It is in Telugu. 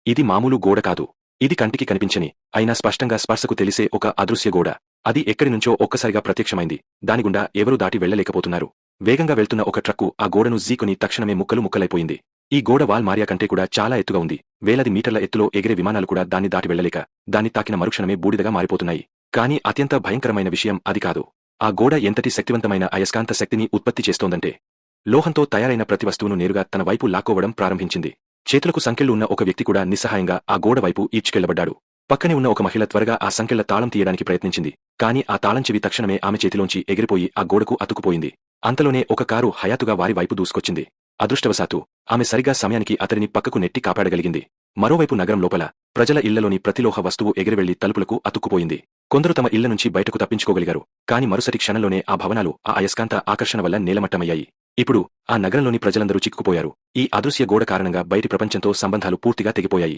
ఇది మామూలు గోడ కాదు. ఇది కంటికి కనిపించని, అయినా స్పష్టంగా స్పర్శకు తెలిసే ఒక అదృశ్య గోడ. అది ఎక్కడినుంచో ఒక్కసారిగా ప్రత్యక్షమైంది. దానిగుండా ఎవరూ దాటి వెళ్లలేకపోతున్నారు. వేగంగా వెళ్తున్న ఒక ట్రక్కు ఆ గోడను ఢీకొని తక్షణమే ముక్కలు ముక్కలైపోయింది. ఈ గోడ వాల్ మారియా కంటే కూడా చాలా ఎత్తుగా ఉంది. వేలాది మీటర్ల ఎత్తులో ఎగిరే విమానాలు కూడా దాన్ని దాటి వెళ్లలేక, దాన్ని తాకిన మరుక్షణమే బూడిదగా మారిపోతున్నాయి. కానీ అత్యంత భయంకరమైన విషయం అది కాదు. ఆ గోడ ఎంతటి శక్తివంతమైన అయస్కాంత శక్తిని ఉత్పత్తి చేస్తోందంటే, లోహంతో తయారైన ప్రతి వస్తువును నేరుగా తన వైపు లాక్కోవడం ప్రారంభించింది. చేతులకు సంకెళ్లు ఉన్న ఒక వ్యక్తి కూడా నిస్సహాయంగా ఆ గోడ వైపు ఈడ్చుకెళ్లబడ్డాడు. పక్కనే ఉన్న ఒక మహిళ త్వరగా ఆ సంకెళ్ల తాళం తీయడానికి ప్రయత్నించింది. కానీ ఆ తాళం చెవి తక్షణమే ఆమె చేతిలోంచి ఎగిరిపోయి ఆ గోడకు అతుక్కుపోయింది. అంతలోనే ఒక కారు హఠాత్తుగా వారి వైపు దూసుకొచ్చింది. అదృష్టవశాత్తు ఆమె సరిగా సమయానికి అతడిని పక్కకు నెట్టి కాపాడగలిగింది. మరోవైపు నగరం లోపల ప్రజల ఇళ్లలోని ప్రతి లోహ వస్తువు ఎగిరివెళ్లి తలుపులకు అతుక్కుపోయింది. కొందరు తమ ఇళ్ల నుంచి బయటకు తప్పించుకోగలిగారు. కాని మరుసటి క్షణంలోనే ఆ భవనాలు ఆ అయస్కాంత ఆకర్షణ వల్ల నేలమట్టమయ్యాయి. ఇప్పుడు ఆ నగరంలోని ప్రజలందరూ చిక్కుకుపోయారు. ఈ అదృశ్య గోడ కారణంగా బయటి ప్రపంచంతో సంబంధాలు పూర్తిగా తెగిపోయాయి.